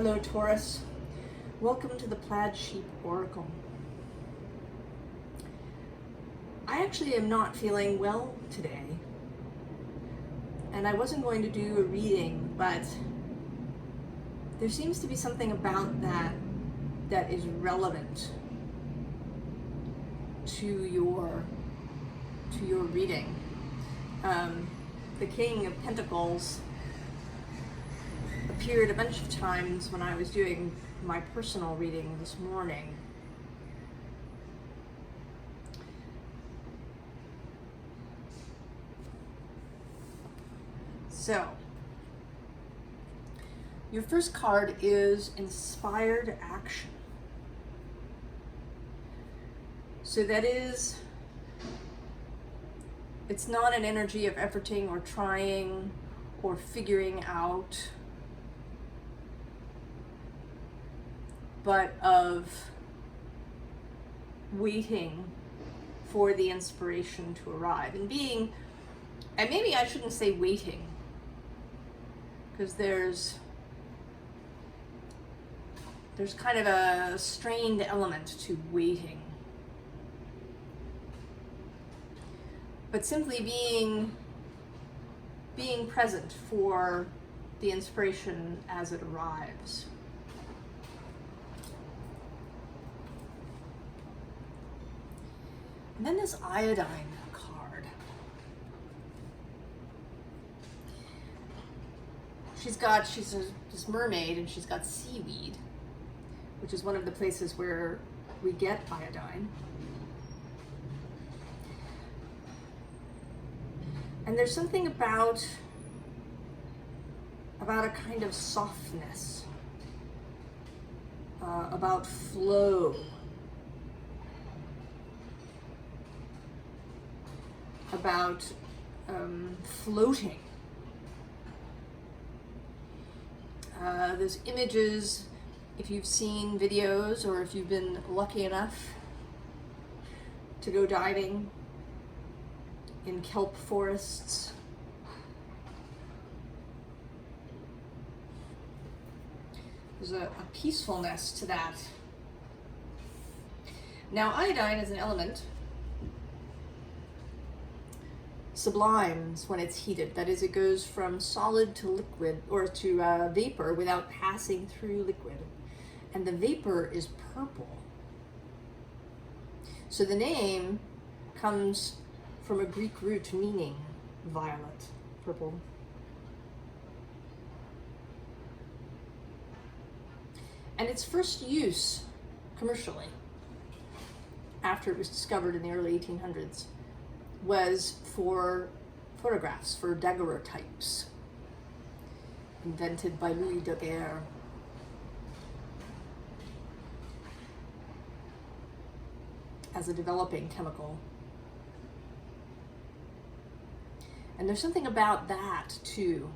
Hello, Taurus. Welcome to the Plaid Sheep Oracle. I actually am not feeling well today, and I wasn't going to do a reading, but there seems to be something about that is relevant to your reading. The King of Pentacles appeared a bunch of times when I was doing my personal reading this morning. So, your first card is Inspired Action. So that is, it's not an energy of efforting or trying or figuring out, but of waiting for the inspiration to arrive and being, and maybe I shouldn't say waiting, because there's kind of a strained element to waiting. But simply being present for the inspiration as it arrives. And then this iodine card. She's this mermaid, and she's got seaweed, which is one of the places where we get iodine. And there's something about a kind of softness, about flow, about floating. Those images, if you've seen videos or if you've been lucky enough to go diving in kelp forests, there's a peacefulness to that. Now, iodine is an element sublimes when it's heated. That is, it goes from solid to liquid, or to vapor, without passing through liquid. And the vapor is purple. So the name comes from a Greek root meaning violet, purple. And its first use commercially, after it was discovered in the early 1800s, was for photographs, for daguerreotypes, invented by Louis Daguerre. As a developing chemical. And there's something about that too.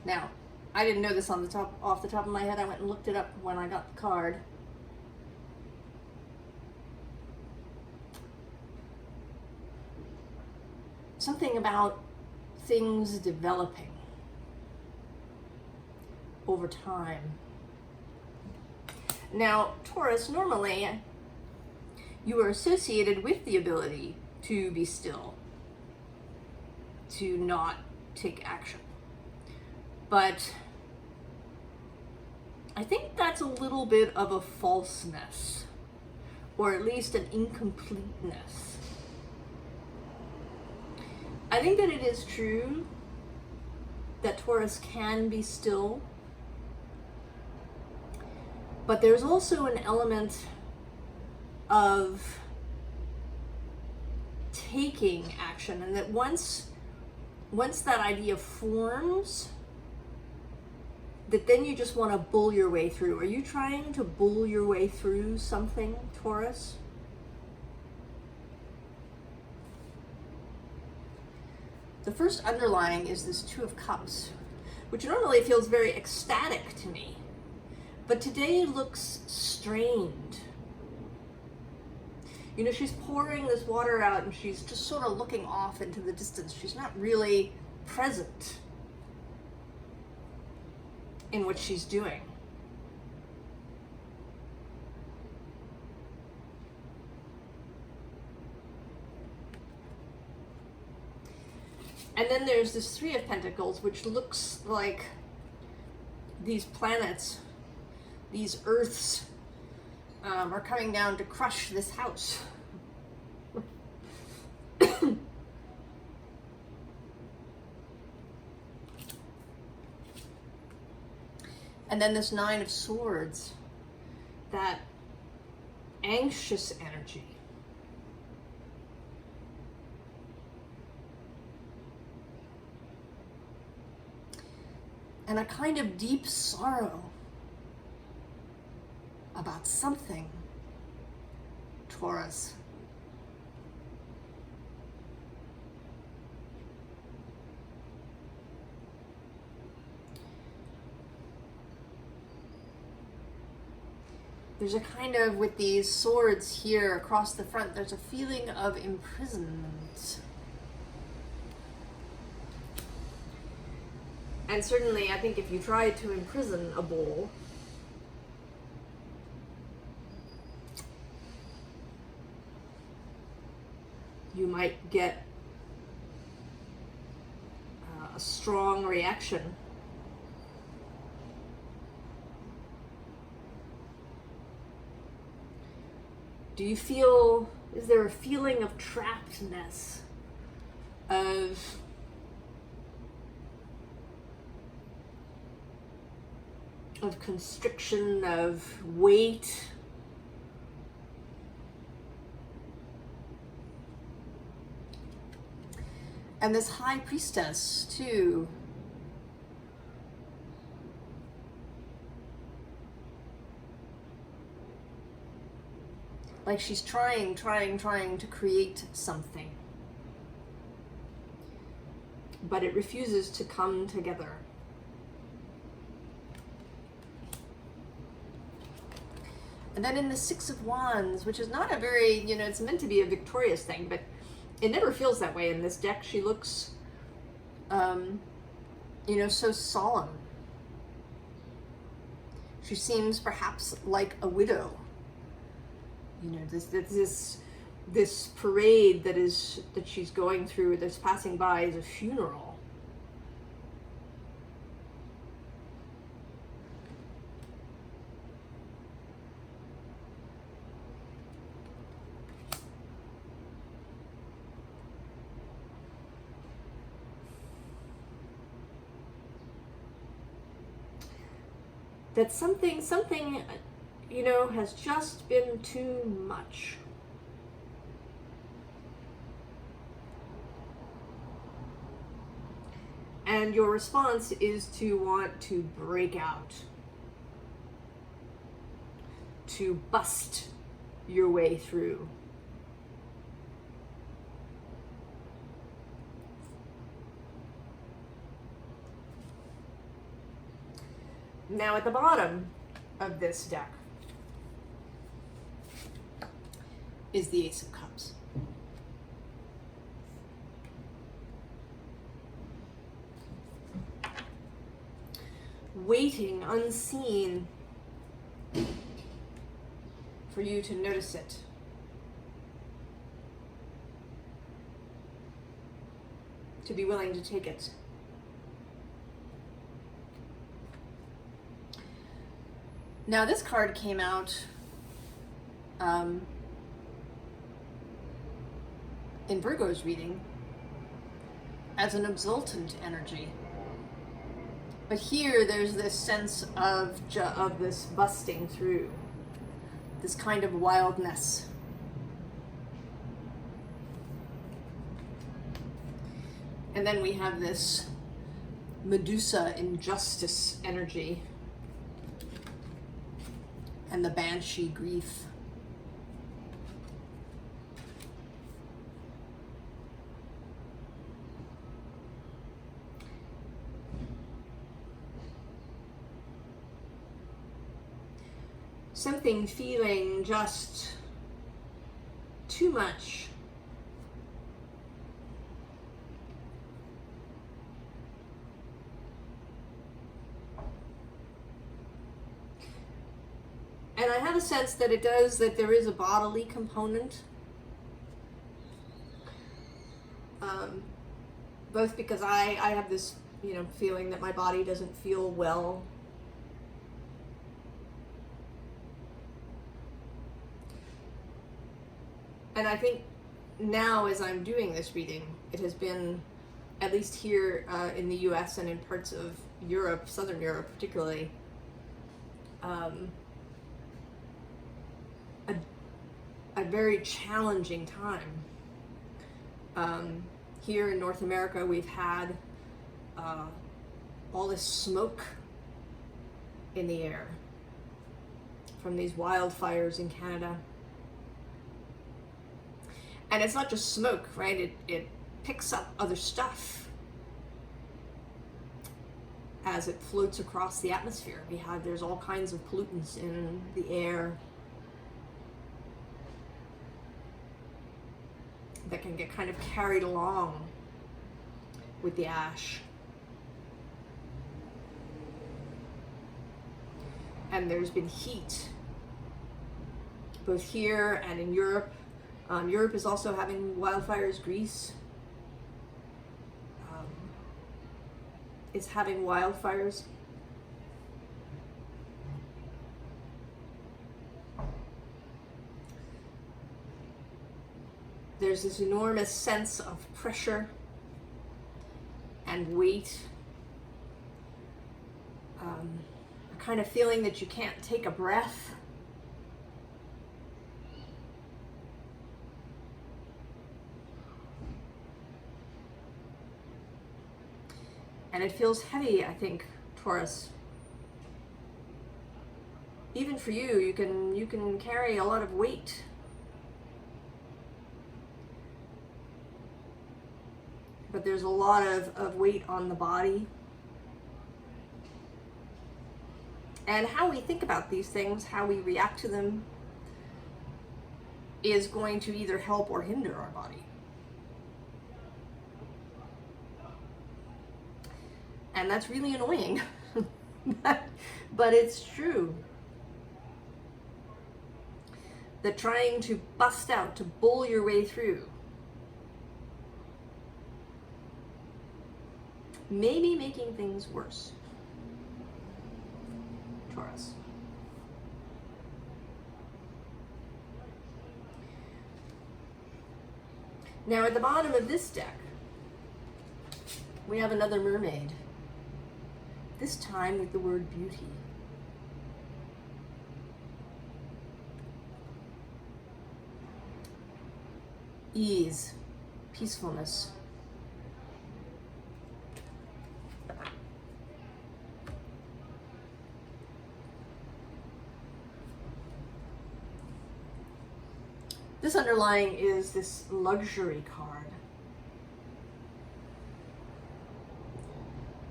Now, I didn't know this off the top of my head. I went and looked it up when I got the card. Something about things developing over time. Now, Taurus, normally you are associated with the ability to be still, to not take action. But I think that's a little bit of a falseness, or at least an incompleteness. I think that it is true that Taurus can be still, but there's also an element of taking action, and that once that idea forms, that then you just want to bull your way through. Are you trying to bull your way through something, Taurus? The first underlying is this Two of Cups, which normally feels very ecstatic to me, but today looks strained. You know, she's pouring this water out and she's just sort of looking off into the distance. She's not really present in what she's doing. there's this Three of Pentacles, which looks like these planets, these Earths, are coming down to crush this house. And then this Nine of Swords, that anxious energy. And a kind of deep sorrow about something, Taurus. There's a kind of, with these swords here across the front, there's a feeling of imprisonment. And certainly, I think if you tried to imprison a bull, you might get a strong reaction. Do you feel, is there a feeling of trappedness, of constriction, of weight? And this High Priestess, too. Like she's trying to create something. But it refuses to come together. And then in the Six of Wands, which is not a very, it's meant to be a victorious thing, but it never feels that way in this deck. She looks, so solemn. She seems perhaps like a widow. This parade that she's going through, that's passing by, is a funeral. That something, has just been too much. And your response is to want to break out, to bust your way through. Now at the bottom of this deck is the Ace of Cups. Waiting unseen for you to notice it. To be willing to take it. Now this card came out in Virgo's reading as an exultant energy. But here there's this sense of this busting through, this kind of wildness. And then we have this Medusa injustice energy and the Banshee grief. Something feeling just too much. And I have a sense that that there is a bodily component. both because I have this, feeling that my body doesn't feel well. And I think now, as I'm doing this reading, it has been, at least here in the US and in parts of Europe, Southern Europe particularly, a very challenging time. Here in North America, we've had all this smoke in the air from these wildfires in Canada. And it's not just smoke, right? It picks up other stuff as it floats across the atmosphere. There's all kinds of pollutants in the air that can get kind of carried along with the ash. And there's been heat, both here and in Europe. Europe is also having wildfires. Greece is having wildfires. There's this enormous sense of pressure and weight, a kind of feeling that you can't take a breath. And it feels heavy, I think, Taurus. Even for you, you can carry a lot of weight. But there's a lot of weight on the body. And how we think about these things, how we react to them, is going to either help or hinder our body. And that's really annoying, but it's true. That trying to bust out, to bull your way through, may be making things worse, Taurus. Now at the bottom of this deck, we have another mermaid. This time with the word beauty. Ease, peacefulness. This underlying is this luxury card.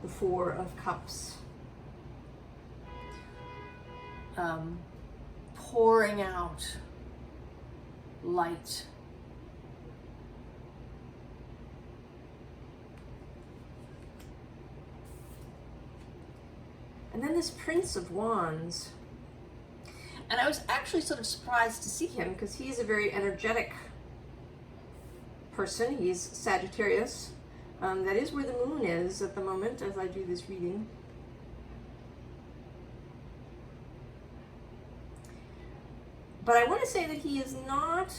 The Four of Cups. Pouring out light. And then this Prince of Wands. And I was actually sort of surprised to see him because he's a very energetic person. He's Sagittarius. That is where the moon is at the moment as I do this reading. But I want to say that he is not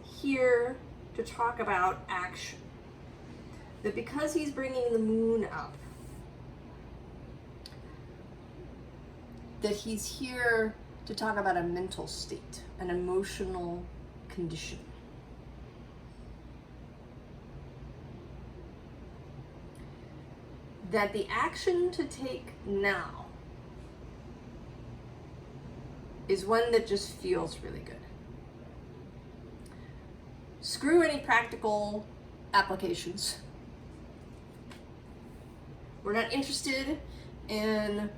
here to talk about action. That because he's bringing the moon up, that he's here to talk about a mental state, an emotional condition. That the action to take now is one that just feels really good. Screw any practical applications. We're not interested in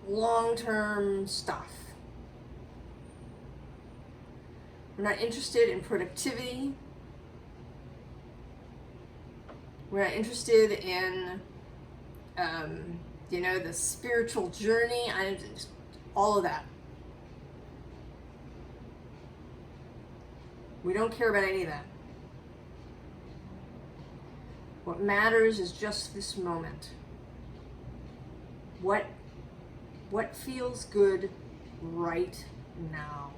long-term stuff. We're not interested in productivity. We're not interested in the spiritual journey, all of that. We don't care about any of that. What matters is just this moment. What feels good right now?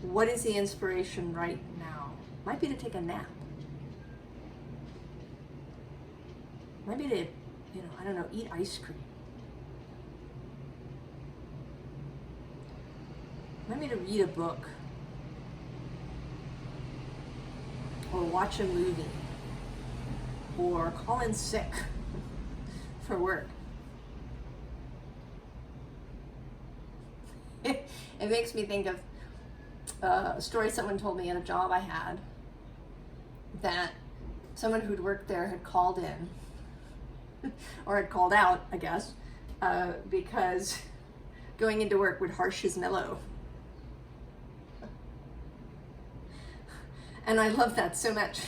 What is the inspiration right now? Might be to take a nap. Might be to, I don't know, eat ice cream. Might be to read a book. Or watch a movie. Or call in sick for work. It makes me think of a story someone told me at a job I had, that someone who'd worked there had called in, or had called out, I guess, because going into work would harsh his mellow. And I love that so much.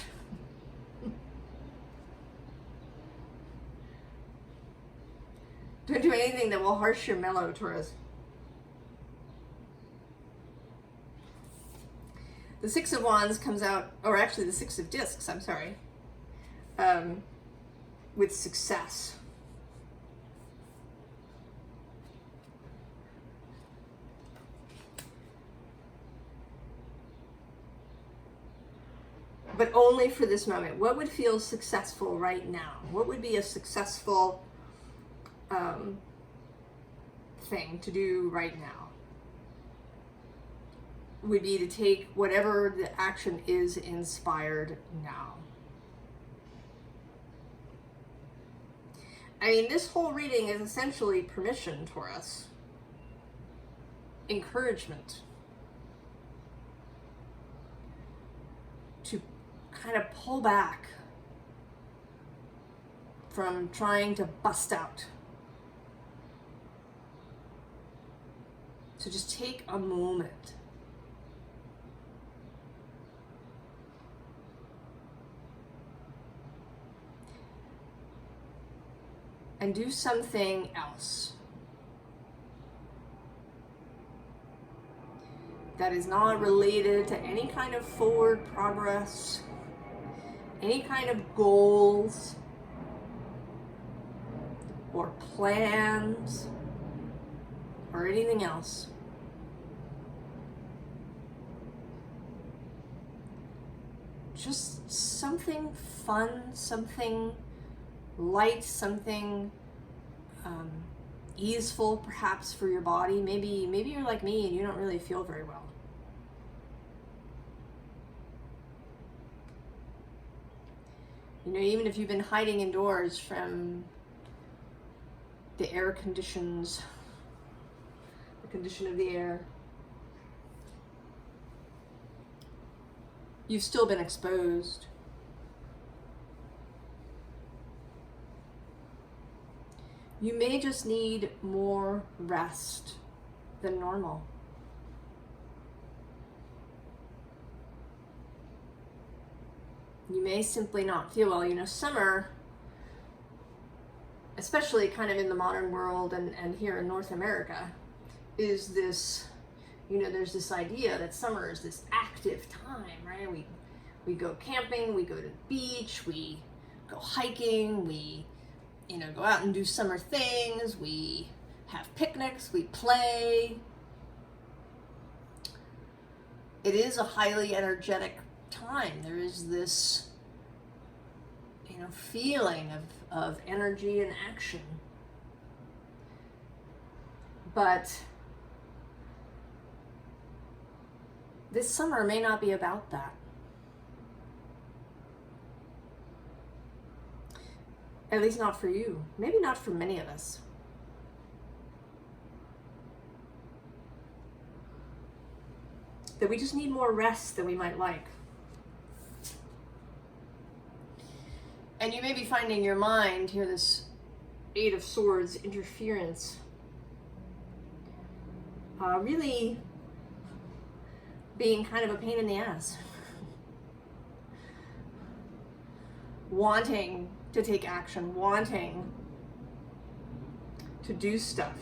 Don't do anything that will harsh your mellow, Taurus. The Six of Wands comes out, or actually the Six of Discs, I'm sorry, with success. But only for this moment. What would feel successful right now? What would be a successful thing to do right now? Would be to take whatever the action is inspired now. I mean, this whole reading is essentially permission, Taurus. Encouragement. To kind of pull back from trying to bust out. So just take a moment. And do something else that is not related to any kind of forward progress, any kind of goals or plans or anything else. Just something fun, something light, something easeful perhaps for your body. Maybe you're like me and you don't really feel very well. Even if you've been hiding indoors from the air conditions, the condition of the air, you've still been exposed. You may just need more rest than normal. You may simply not feel well. Summer, especially kind of in the modern world and here in North America, is this, there's this idea that summer is this active time, right? We go camping, we go to the beach, we go hiking, we go out and do summer things, we have picnics, we play. It is a highly energetic time. There is this, feeling of energy and action. But this summer may not be about that. At least not for you. Maybe not for many of us. That we just need more rest than we might like. And you may be finding your mind, here, this Eight of Swords interference, really being kind of a pain in the ass. Wanting to take action, wanting to do stuff.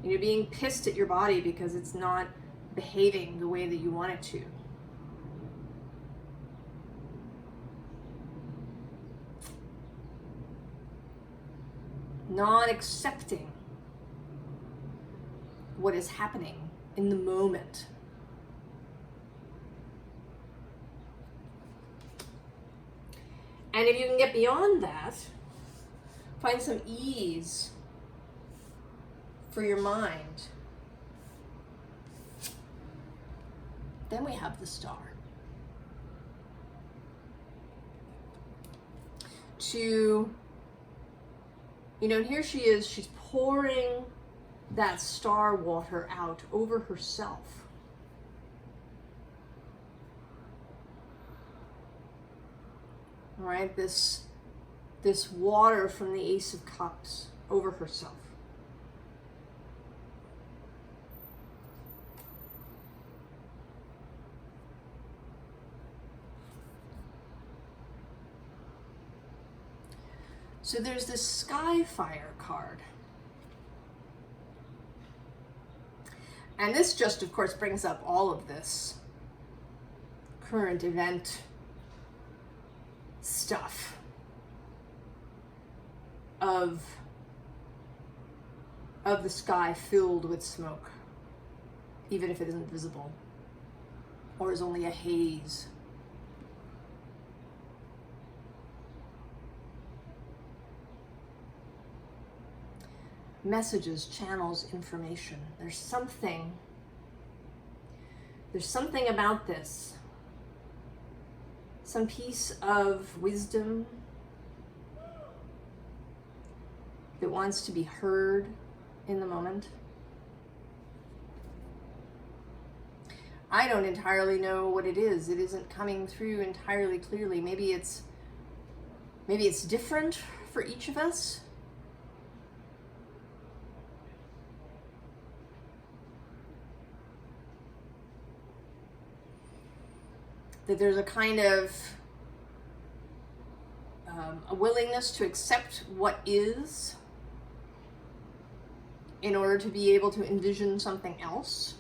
Being pissed at your body because it's not behaving the way that you want it to. not accepting what is happening in the moment. And if you can get beyond that, find some ease for your mind, then we have the Star. To, and here she is, she's pouring that star water out over herself. All right, this water from the Ace of Cups over herself. So there's this Skyfire card. And this just, of course, brings up all of this current event stuff of the sky filled with smoke, even if it isn't visible or is only a haze. Messages, channels, information. There's something about this. Some piece of wisdom that wants to be heard in the moment. I don't entirely know what it is. It isn't coming through entirely clearly. Maybe it's different for each of us. That there's a kind of a willingness to accept what is in order to be able to envision something else.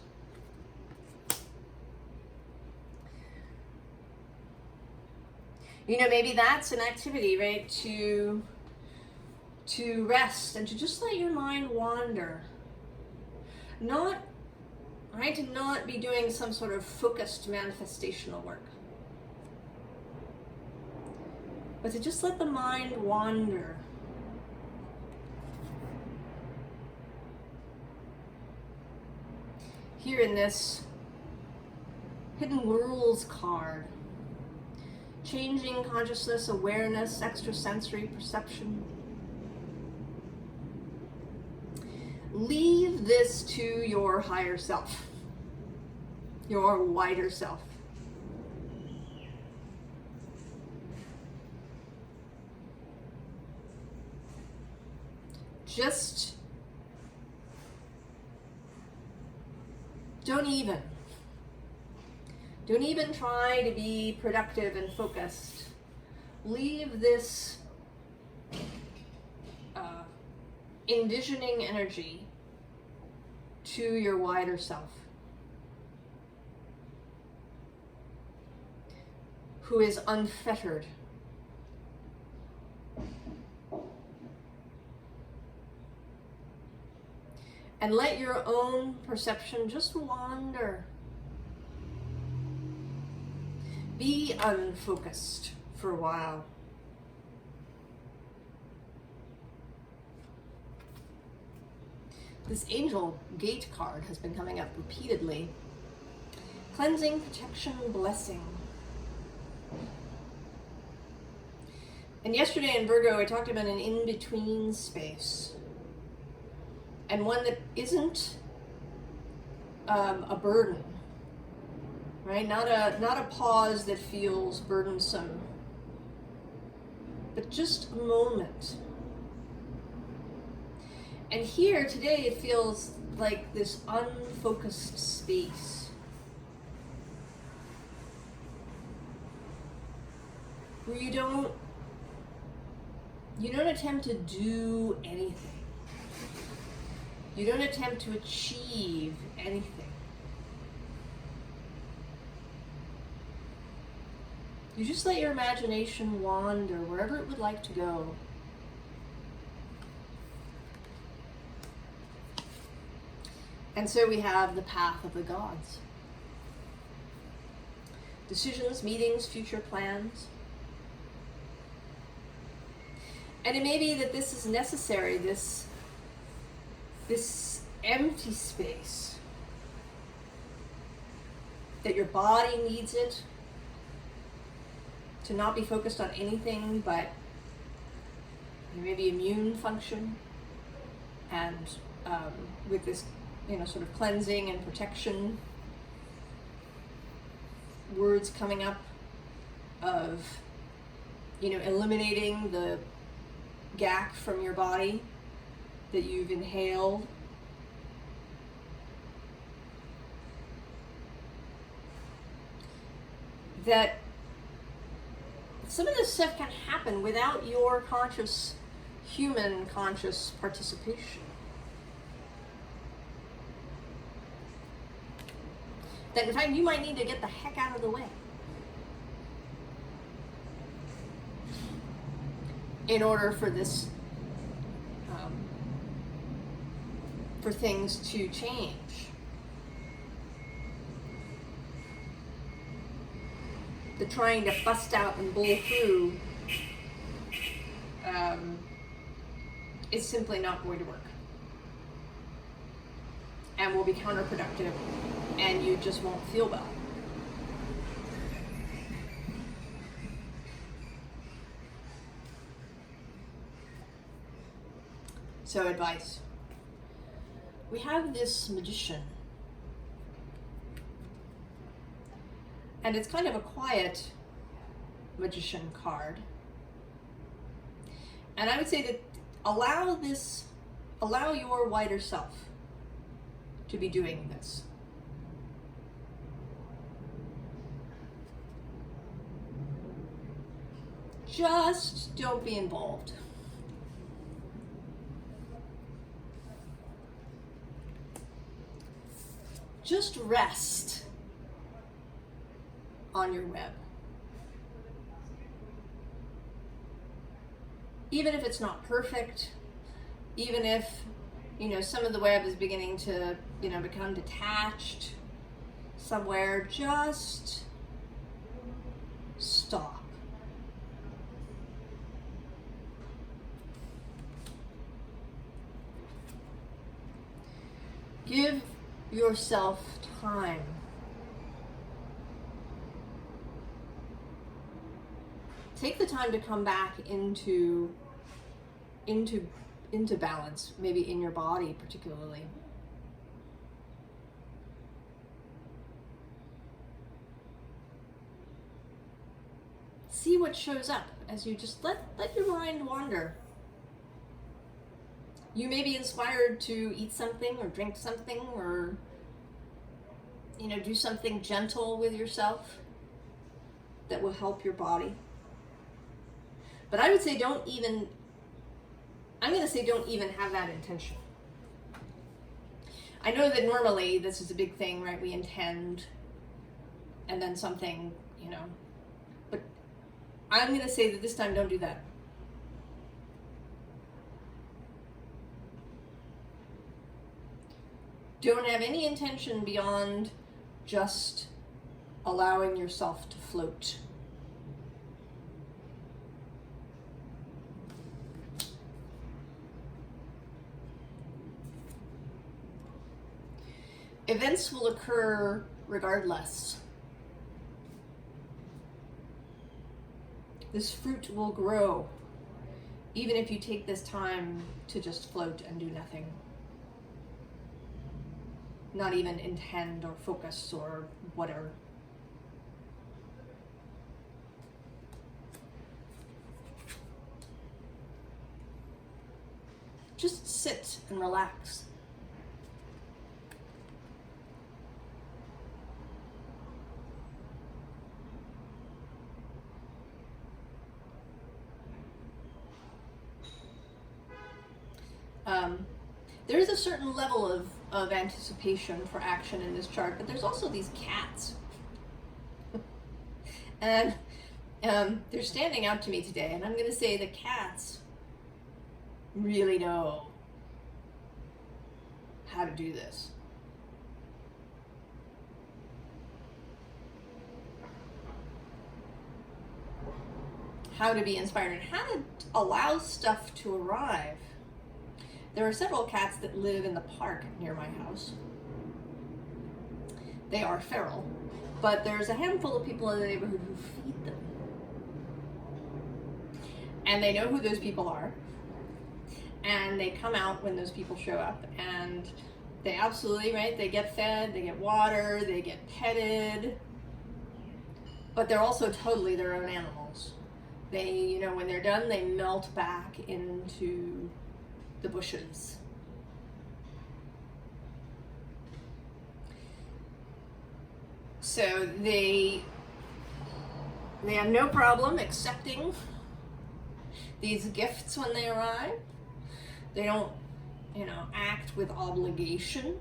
Maybe that's an activity, right? To rest and to just let your mind wander. To not be doing some sort of focused manifestational work. But to just let the mind wander. Here in this Hidden Worlds card, changing consciousness, awareness, extrasensory perception. Leave this to your higher self, your wider self. Just don't even try to be productive and focused. Leave this envisioning energy to your wider self, who is unfettered. And let your own perception just wander. Be unfocused for a while. This Angel Gate card has been coming up repeatedly. Cleansing, protection, blessing. And yesterday in Virgo, I talked about an in-between space. And one that isn't a burden, right? Not a pause that feels burdensome, but just a moment. And here today, it feels like this unfocused space where you don't attempt to do anything. You don't attempt to achieve anything. You just let your imagination wander wherever it would like to go. And so we have the path of the gods. Decisions, meetings, future plans. And it may be that this is necessary, this empty space, that your body needs it to not be focused on anything but maybe immune function, and with this, sort of cleansing and protection words coming up of, eliminating the gack from your body that you've inhaled. That some of this stuff can happen without your human conscious participation. That in fact you might need to get the heck out of the way in order for this, for things to change. The trying to bust out and bull through is simply not going to work, and will be counterproductive, and you just won't feel well. So advice. We have this magician, and it's kind of a quiet magician card. And I would say that allow your wider self to be doing this. Just don't be involved. Just rest on your web. Even if it's not perfect, even if, some of the web is beginning to, become detached somewhere, just stop. Give yourself time. Take the time to come back into balance, maybe in your body particularly. See what shows up as you just let your mind wander. You may be inspired to eat something or drink something or, do something gentle with yourself that will help your body. But I would say don't even have that intention. I know that normally this is a big thing, right? We intend and then something, but I'm going to say that this time don't do that. Don't have any intention beyond just allowing yourself to float. Events will occur regardless. This fruit will grow, even if you take this time to just float and do nothing. Not even intend or focus or whatever. Just sit and relax. There is a certain level of anticipation for action in this chart, but there's also these cats. And they're standing out to me today, and I'm going to say the cats really know how to do this. how to be inspired and how to allow stuff to arrive. There are several cats that live in the park near my house. They are feral, but there's a handful of people in the neighborhood who feed them. And they know who those people are. And they come out when those people show up, and they absolutely, right, they get fed, they get water, they get petted, but they're also totally their own animals. They, you know, when they're done, they melt back into the bushes. So they have no problem accepting these gifts when they arrive. They don't, you know, act with obligation.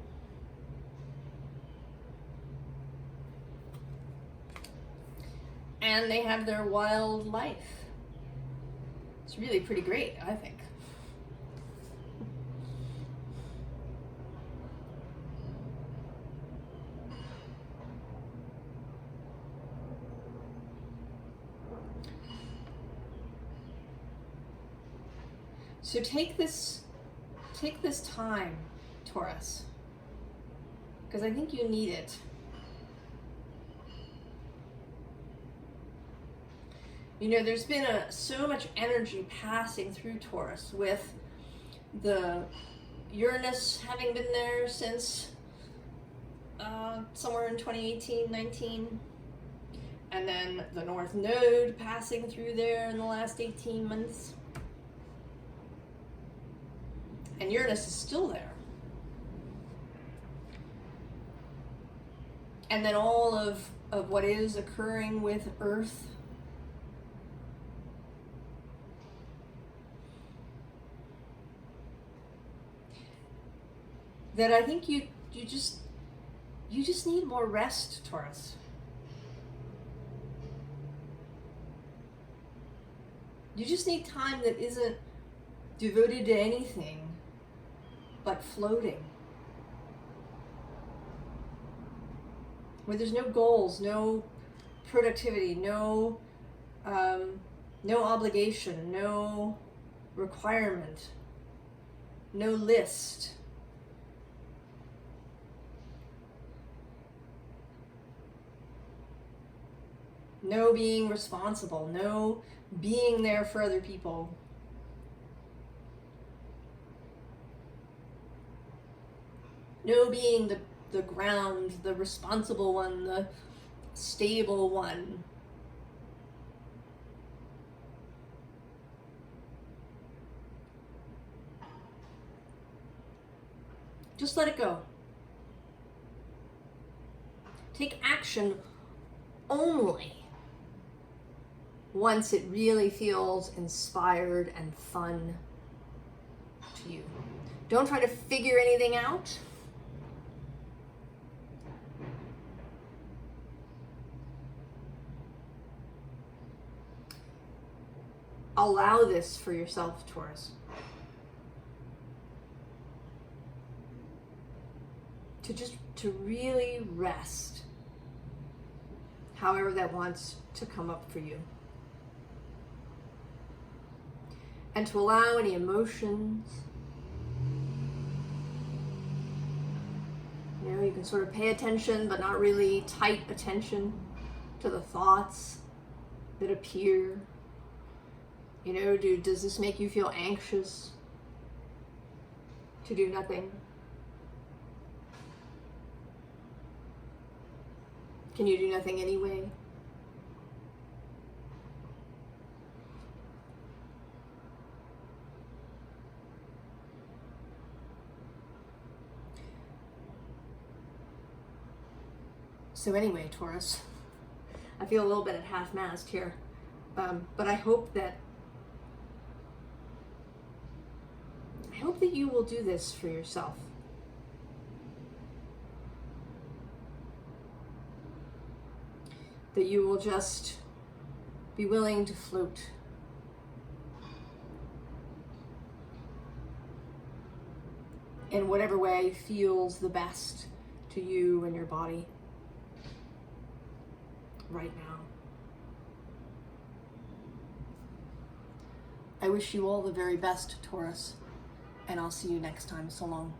And they have their wild life. It's really pretty great, I think. So take this time, Taurus, because I think you need it. You know, there's been so much energy passing through Taurus with the Uranus having been there since somewhere in 2018-19, and then the North Node passing through there in the last 18 months. And Uranus is still there. And then all of what is occurring with Earth. That I think you just need more rest, Taurus. You just need time that isn't devoted to anything but floating. Where there's no goals, no productivity, no obligation, no requirement, no list. No being responsible, no being there for other people. No being the ground, the responsible one, the stable one. Just let it go. Take action only once it really feels inspired and fun to you. Don't try to figure anything out. Allow this for yourself, Taurus. To really rest, however that wants to come up for you. And to allow any emotions. You know, you can sort of pay attention, but not really tight attention to the thoughts that appear. You know, does this make you feel anxious to do nothing? Can you do nothing anyway? So anyway, Taurus, I feel a little bit at half-mast here, but I hope that you will do this for yourself. That you will just be willing to float. In whatever way feels the best to you and your body right now. I wish you all the very best, Taurus, and I'll see you next time. So long.